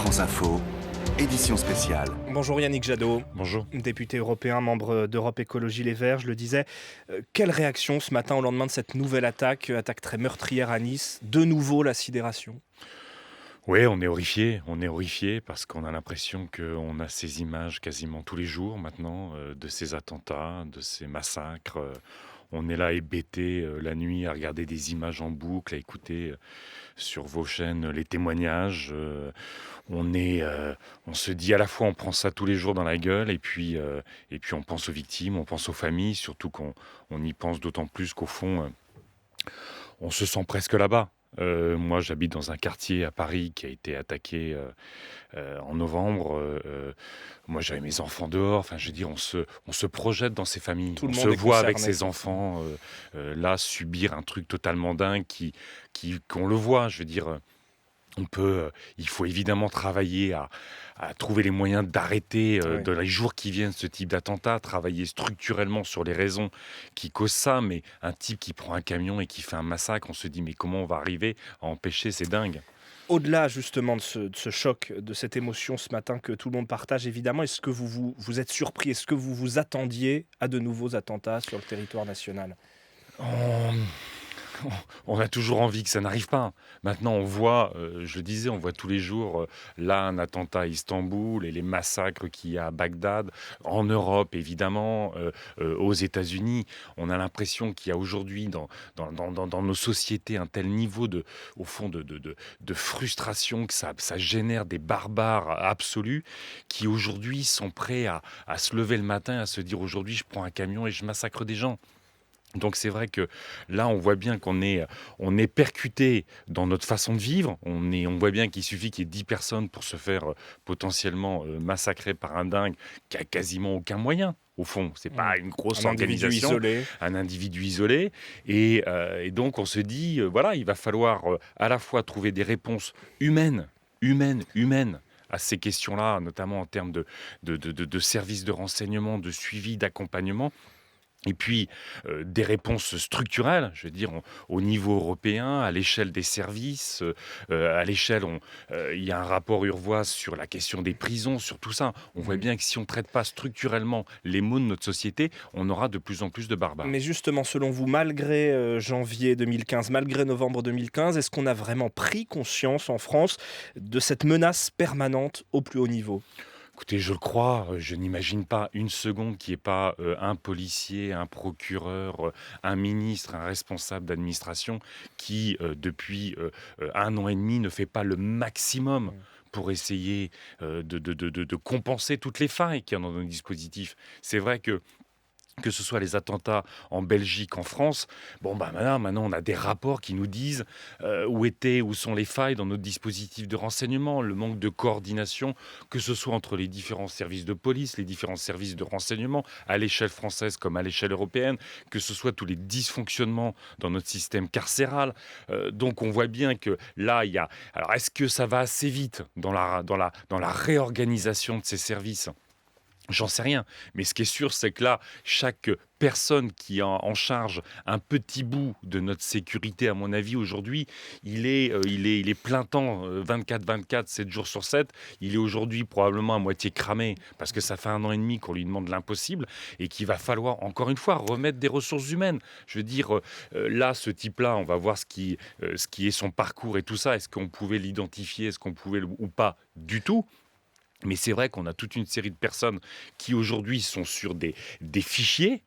France Info, édition spéciale. Bonjour Yannick Jadot. Bonjour. Député européen, membre d'Europe Écologie Les Verts, je le disais. Quelle réaction ce matin au lendemain de cette nouvelle attaque très meurtrière à Nice? De nouveau la sidération. Oui, on est horrifié parce qu'on a l'impression qu'on a ces images quasiment tous les jours maintenant, de ces attentats, de ces massacres. On est là hébété la nuit à regarder des images en boucle, à écouter sur vos chaînes les témoignages. On se dit à la fois on prend ça tous les jours dans la gueule et puis on pense aux victimes, on pense aux familles, surtout qu'on y pense d'autant plus qu'au fond on se sent presque là-bas. Moi, j'habite dans un quartier à Paris qui a été attaqué en novembre. Moi, j'avais mes enfants dehors. Enfin, je veux dire, on se projette dans ces familles. Tout le On monde se est voit avec concerné. ses enfants là subir un truc totalement dingue qu'on le voit. Je veux dire. Il faut évidemment travailler à trouver les moyens d'arrêter Oui. dans les jours qui viennent ce type d'attentat, travailler structurellement sur les raisons qui causent ça. Mais un type qui prend un camion et qui fait un massacre, on se dit mais comment on va arriver à empêcher? C'est dingue. Au-delà justement de ce choc, de cette émotion ce matin que tout le monde partage évidemment, est-ce que vous êtes surpris? Est-ce que vous vous attendiez à de nouveaux attentats sur le territoire national? On, on a toujours envie que ça n'arrive pas. Maintenant, on voit, je le disais, on voit tous les jours, là, un attentat à Istanbul et les massacres qu'il y a à Bagdad, en Europe, évidemment, aux États-Unis. On a l'impression qu'il y a aujourd'hui, dans nos sociétés, un tel niveau au fond, de frustration que ça génère des barbares absolus qui, aujourd'hui, sont prêts à se lever le matin, à se dire, aujourd'hui, je prends un camion et je massacre des gens. Donc c'est vrai que là, on voit bien on est percuté dans notre façon de vivre. On voit bien qu'il suffit qu'il y ait 10 personnes pour se faire potentiellement massacrer par un dingue qui a quasiment aucun moyen. Au fond, c'est pas une grosse Un individu organisation, isolé. un individu isolé. Et donc on se dit, voilà, il va falloir à la fois trouver des réponses humaines à ces questions-là, notamment en termes de services de renseignement, de suivi, d'accompagnement. Et puis, des réponses structurelles, je veux dire, au niveau européen, à l'échelle des services, à l'échelle, il y a un rapport Urvoas sur la question des prisons, sur tout ça. On voit bien que si on ne traite pas structurellement les maux de notre société, on aura de plus en plus de barbares. Mais justement, selon vous, malgré janvier 2015, malgré novembre 2015, est-ce qu'on a vraiment pris conscience en France de cette menace permanente au plus haut niveau? Écoutez, je le crois, je n'imagine pas une seconde qu'il n'y ait pas un policier, un procureur, un ministre, un responsable d'administration qui, depuis 1 an et demi, ne fait pas le maximum pour essayer de compenser toutes les failles qu'il y a dans nos dispositifs. C'est vrai que ce soit les attentats en Belgique, en France, maintenant on a des rapports qui nous disent où sont les failles dans notre dispositif de renseignement, le manque de coordination, que ce soit entre les différents services de police, les différents services de renseignement, à l'échelle française comme à l'échelle européenne, que ce soit tous les dysfonctionnements dans notre système carcéral. Donc on voit bien que là, il y a... Alors est-ce que ça va assez vite dans la réorganisation de ces services ? J'en sais rien, mais ce qui est sûr, c'est que là, chaque personne qui a en charge un petit bout de notre sécurité, à mon avis, aujourd'hui, il est plein temps, 24/24, 7 jours sur 7. Il est aujourd'hui probablement à moitié cramé, parce que ça fait 1 an et demi qu'on lui demande l'impossible, et qu'il va falloir, encore une fois, remettre des ressources humaines. Je veux dire, là, ce type-là, on va voir ce qui est son parcours et tout ça. Est-ce qu'on pouvait l'identifier, est-ce qu'on pouvait ou pas du tout? Mais c'est vrai qu'on a toute une série de personnes qui aujourd'hui sont sur des fichiers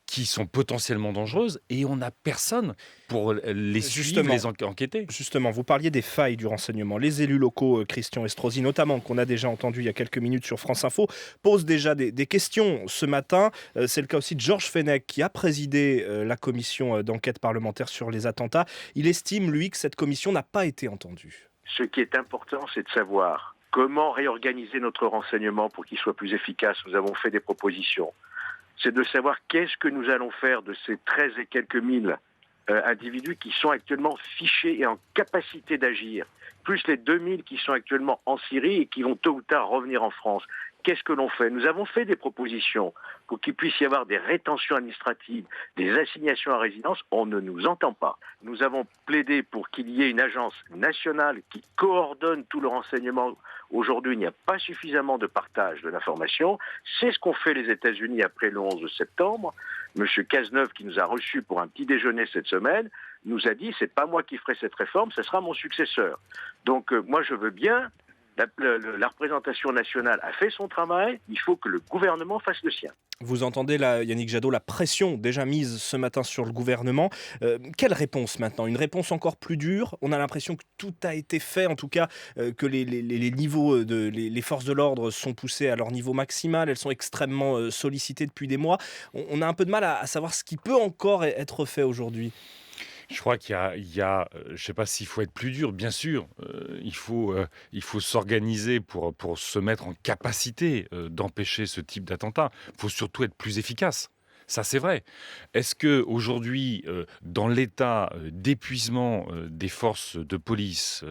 qui sont potentiellement dangereuses et on n'a personne pour les suivre, Justement. les enquêter. Justement, vous parliez des failles du renseignement. Les élus locaux, Christian Estrosi notamment, qu'on a déjà entendu il y a quelques minutes sur France Info, posent déjà des questions ce matin. C'est le cas aussi de Georges Fenech, qui a présidé la commission d'enquête parlementaire sur les attentats. Il estime, lui, que cette commission n'a pas été entendue. Ce qui est important, c'est de savoir comment réorganiser notre renseignement pour qu'il soit plus efficace. Nous avons fait des propositions. C'est de savoir qu'est-ce que nous allons faire de ces 13 et quelques mille individus qui sont actuellement fichés et en capacité d'agir, plus les 2000 qui sont actuellement en Syrie et qui vont tôt ou tard revenir en France. Qu'est-ce que l'on fait? Nous avons fait des propositions pour qu'il puisse y avoir des rétentions administratives, des assignations à résidence. On ne nous entend pas. Nous avons plaidé pour qu'il y ait une agence nationale qui coordonne tout le renseignement. Aujourd'hui, il n'y a pas suffisamment de partage de l'information. C'est ce qu'ont fait les États-Unis après le 11 septembre. Monsieur Cazeneuve, qui nous a reçus pour un petit déjeuner cette semaine, nous a dit « c'est pas moi qui ferai cette réforme, ce sera mon successeur ». Donc moi, je veux bien. La représentation nationale a fait son travail, il faut que le gouvernement fasse le sien. Vous entendez là, Yannick Jadot, la pression déjà mise ce matin sur le gouvernement. Quelle réponse maintenant? Une réponse encore plus dure? On a l'impression que tout a été fait, en tout cas que les niveaux, les forces de l'ordre sont poussées à leur niveau maximal, elles sont extrêmement sollicitées depuis des mois. On a un peu de mal à savoir ce qui peut encore être fait aujourd'hui. Je crois qu'il y a, je ne sais pas s'il faut être plus dur, bien sûr, il faut s'organiser pour se mettre en capacité d'empêcher ce type d'attentat. Il faut surtout être plus efficace. Ça, c'est vrai. Est-ce qu'aujourd'hui, dans l'état d'épuisement des forces de police,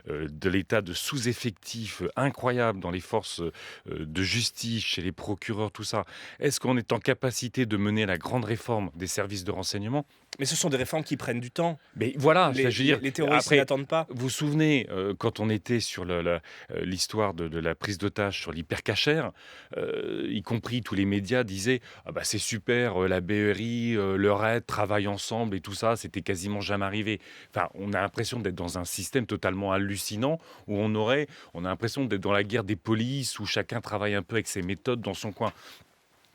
de l'état de sous-effectif incroyable dans les forces de justice, chez les procureurs, tout ça, est-ce qu'on est en capacité de mener la grande réforme des services de renseignement? Mais ce sont des réformes qui prennent du temps. Mais voilà, Les, je veux dire, les terroristes après, n'attendent pas. vous vous souvenez, quand on était sur l'histoire de la prise d'otage sur l'hypercachère, y compris tous les médias disaient ah bah c'est super, la BERI, le RAID travaillent ensemble et tout ça, c'était quasiment jamais arrivé. Enfin, on a l'impression d'être dans un système totalement hallucinant où on a l'impression d'être dans la guerre des polices où chacun travaille un peu avec ses méthodes dans son coin.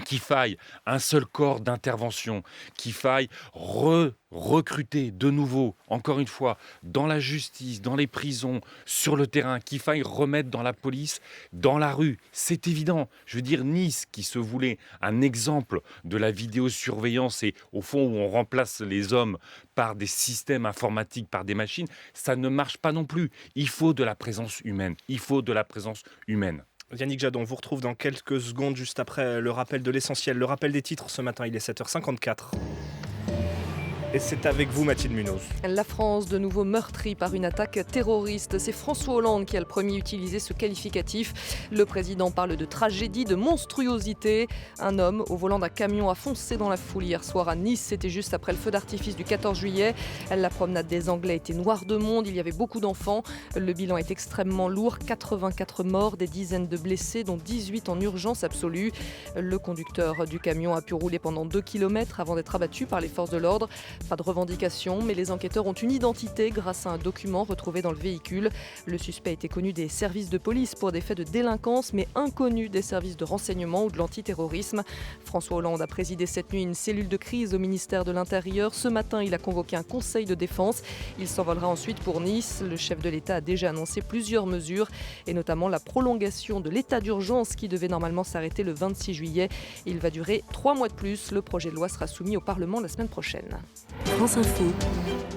Qu'il faille un seul corps d'intervention, qu'il faille recruter de nouveau, encore une fois, dans la justice, dans les prisons, sur le terrain, qu'il faille remettre dans la police, dans la rue. C'est évident. Je veux dire, Nice, qui se voulait un exemple de la vidéosurveillance et au fond où on remplace les hommes par des systèmes informatiques, par des machines, ça ne marche pas non plus. Il faut de la présence humaine. Il faut de la présence humaine. Yannick Jadot, on vous retrouve dans quelques secondes juste après le rappel de l'essentiel. Le rappel des titres ce matin, il est 7h54. Et c'est avec vous Mathilde Munoz. La France de nouveau meurtrie par une attaque terroriste. C'est François Hollande qui a le premier utilisé ce qualificatif. Le président parle de tragédie, de monstruosité. Un homme au volant d'un camion a foncé dans la foule hier soir à Nice. C'était juste après le feu d'artifice du 14 juillet. La promenade des Anglais était noire de monde. Il y avait beaucoup d'enfants. Le bilan est extrêmement lourd. 84 morts, des dizaines de blessés, dont 18 en urgence absolue. Le conducteur du camion a pu rouler pendant 2 km avant d'être abattu par les forces de l'ordre. Pas de revendication, mais les enquêteurs ont une identité grâce à un document retrouvé dans le véhicule. Le suspect était connu des services de police pour des faits de délinquance, mais inconnu des services de renseignement ou de l'antiterrorisme. François Hollande a présidé cette nuit une cellule de crise au ministère de l'Intérieur. Ce matin, il a convoqué un conseil de défense. Il s'envolera ensuite pour Nice. Le chef de l'État a déjà annoncé plusieurs mesures, et notamment la prolongation de l'état d'urgence qui devait normalement s'arrêter le 26 juillet. Il va durer 3 mois de plus. Le projet de loi sera soumis au Parlement la semaine prochaine. France Info,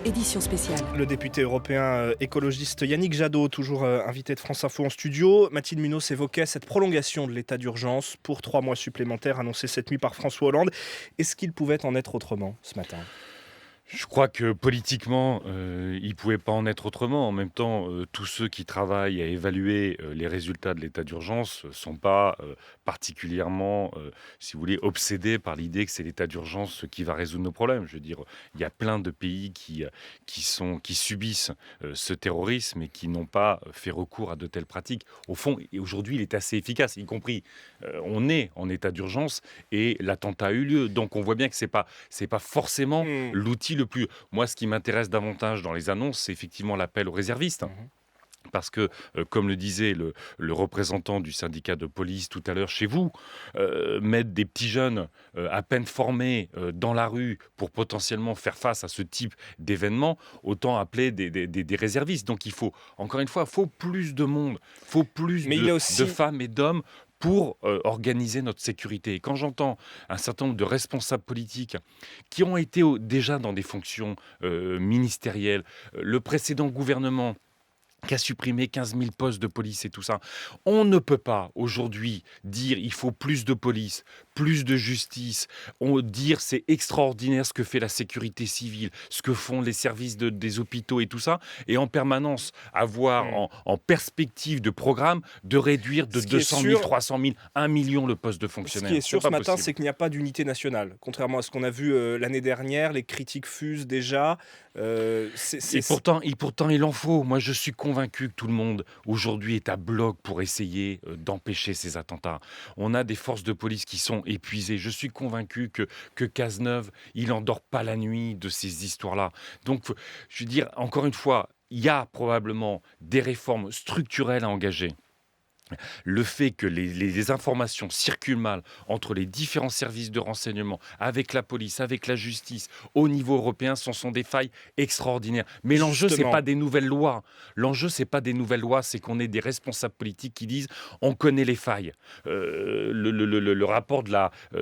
édition spéciale. Le député européen écologiste Yannick Jadot, toujours invité de France Info en studio. Mathilde Munoz évoquait cette prolongation de l'état d'urgence pour 3 mois supplémentaires annoncée cette nuit par François Hollande. Est-ce qu'il pouvait en être autrement ce matin ? Je crois que politiquement, il ne pouvait pas en être autrement. En même temps, tous ceux qui travaillent à évaluer les résultats de l'état d'urgence ne sont pas particulièrement, si vous voulez, obsédés par l'idée que c'est l'état d'urgence qui va résoudre nos problèmes. Je veux dire, il y a plein de pays qui subissent ce terrorisme et qui n'ont pas fait recours à de telles pratiques. Au fond, et aujourd'hui, il est assez efficace, y compris, on est en état d'urgence et l'attentat a eu lieu. Donc on voit bien que c'est pas forcément l'outil le plus... Moi, ce qui m'intéresse davantage dans les annonces, c'est effectivement l'appel aux réservistes. Parce que, comme le disait le représentant du syndicat de police tout à l'heure chez vous, mettre des petits jeunes à peine formés dans la rue pour potentiellement faire face à ce type d'événement, autant appeler des réservistes. Donc il faut, encore une fois, faut plus de monde, faut plus de femmes et d'hommes pour organiser notre sécurité. Et quand j'entends un certain nombre de responsables politiques qui ont été déjà dans des fonctions ministérielles, le précédent gouvernement qui a supprimé 15 000 postes de police et tout ça. On ne peut pas aujourd'hui dire il faut plus de police, plus de justice, dire c'est extraordinaire ce que fait la sécurité civile, ce que font les services des hôpitaux et tout ça, et en permanence avoir en perspective de programme de réduire de 200 000, 300 000, 1 million le poste de fonctionnaire. Ce qui est sûr pas ce matin, possible. c'est qu'il n'y a pas d'unité nationale. Contrairement à ce qu'on a vu l'année dernière, les critiques fusent déjà. Et pourtant, il en faut. Moi, je suis convaincu que tout le monde, aujourd'hui, est à bloc pour essayer d'empêcher ces attentats. On a des forces de police qui sont épuisées. Je suis convaincu que Cazeneuve, il n'endort pas la nuit de ces histoires-là. Donc, je veux dire, encore une fois, il y a probablement des réformes structurelles à engager. Le fait que les informations circulent mal entre les différents services de renseignement, avec la police, avec la justice, au niveau européen, ce sont des failles extraordinaires. Mais l'enjeu, c'est pas des nouvelles lois. L'enjeu, c'est pas des nouvelles lois, c'est qu'on ait des responsables politiques qui disent on connaît les failles. Le rapport de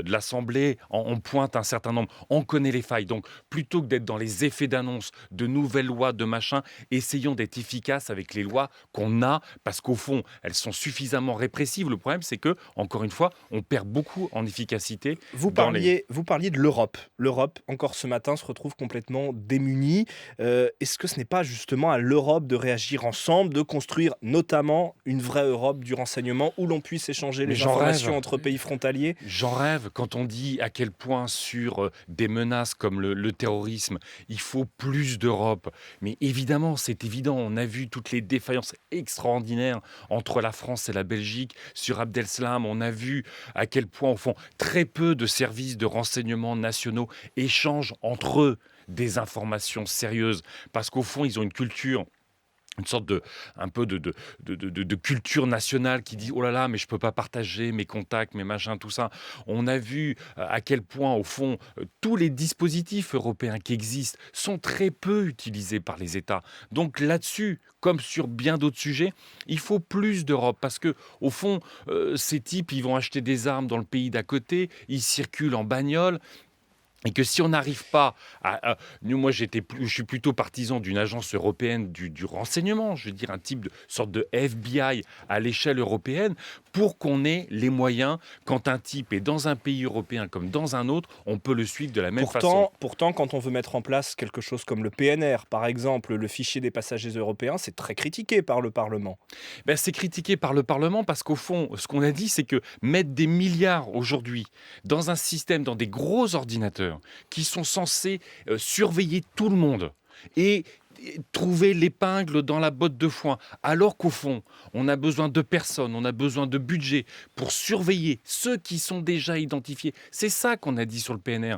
l'Assemblée en pointe un certain nombre. On connaît les failles. Donc, plutôt que d'être dans les effets d'annonce de nouvelles lois, de machin, essayons d'être efficaces avec les lois qu'on a, parce qu'au fond, elles sont suffisamment répressives. Le problème, c'est que, encore une fois, on perd beaucoup en efficacité. Vous parliez de l'Europe. L'Europe, encore ce matin, se retrouve complètement démunie. Est-ce que ce n'est pas justement à l'Europe de réagir ensemble, de construire notamment une vraie Europe du renseignement où l'on puisse échanger les informations entre pays frontaliers ? J'en rêve quand on dit à quel point sur des menaces comme le terrorisme, il faut plus d'Europe. Mais évidemment, c'est évident. On a vu toutes les défaillances extraordinaires entre la France et la Belgique. Sur Abdeslam, on a vu à quel point, au fond, très peu de services de renseignement nationaux échangent entre eux des informations sérieuses. Parce qu'au fond, ils ont une sorte de culture nationale qui dit oh là là mais je peux pas partager mes contacts, mes machins, tout ça. On a vu à quel point au fond tous les dispositifs européens qui existent sont très peu utilisés par les États. Donc là-dessus, comme sur bien d'autres sujets, il faut plus d'Europe parce que au fond ces types ils vont acheter des armes dans le pays d'à côté, ils circulent en bagnole. Et que si on n'arrive pas moi, je suis plutôt partisan d'une agence européenne du renseignement, je veux dire un type de sorte de FBI à l'échelle européenne, pour qu'on ait les moyens, quand un type est dans un pays européen comme dans un autre, on peut le suivre de la même façon. Pourtant, quand on veut mettre en place quelque chose comme le PNR, par exemple, le fichier des passagers européens, c'est très critiqué par le Parlement. C'est critiqué par le Parlement parce qu'au fond, ce qu'on a dit, c'est que mettre des milliards aujourd'hui dans un système, dans des gros ordinateurs, qui sont censés surveiller tout le monde et trouver l'épingle dans la botte de foin, alors qu'au fond, on a besoin de personnes, on a besoin de budget pour surveiller ceux qui sont déjà identifiés. C'est ça qu'on a dit sur le PNR.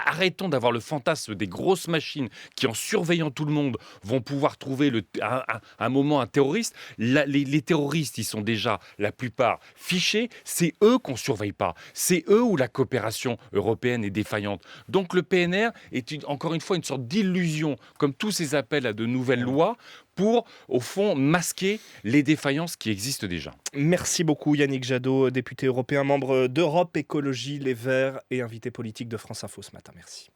Arrêtons d'avoir le fantasme des grosses machines qui, en surveillant tout le monde, vont pouvoir trouver un moment un terroriste. Les terroristes, ils sont déjà la plupart fichés. C'est eux qu'on ne surveille pas. C'est eux où la coopération européenne est défaillante. Donc le PNR est encore une fois une sorte d'illusion, comme tous ces appels à de nouvelles lois, pour, au fond, masquer les défaillances qui existent déjà. Merci beaucoup Yannick Jadot, député européen, membre d'Europe Écologie Les Verts et invité politique de France Info ce matin. Merci.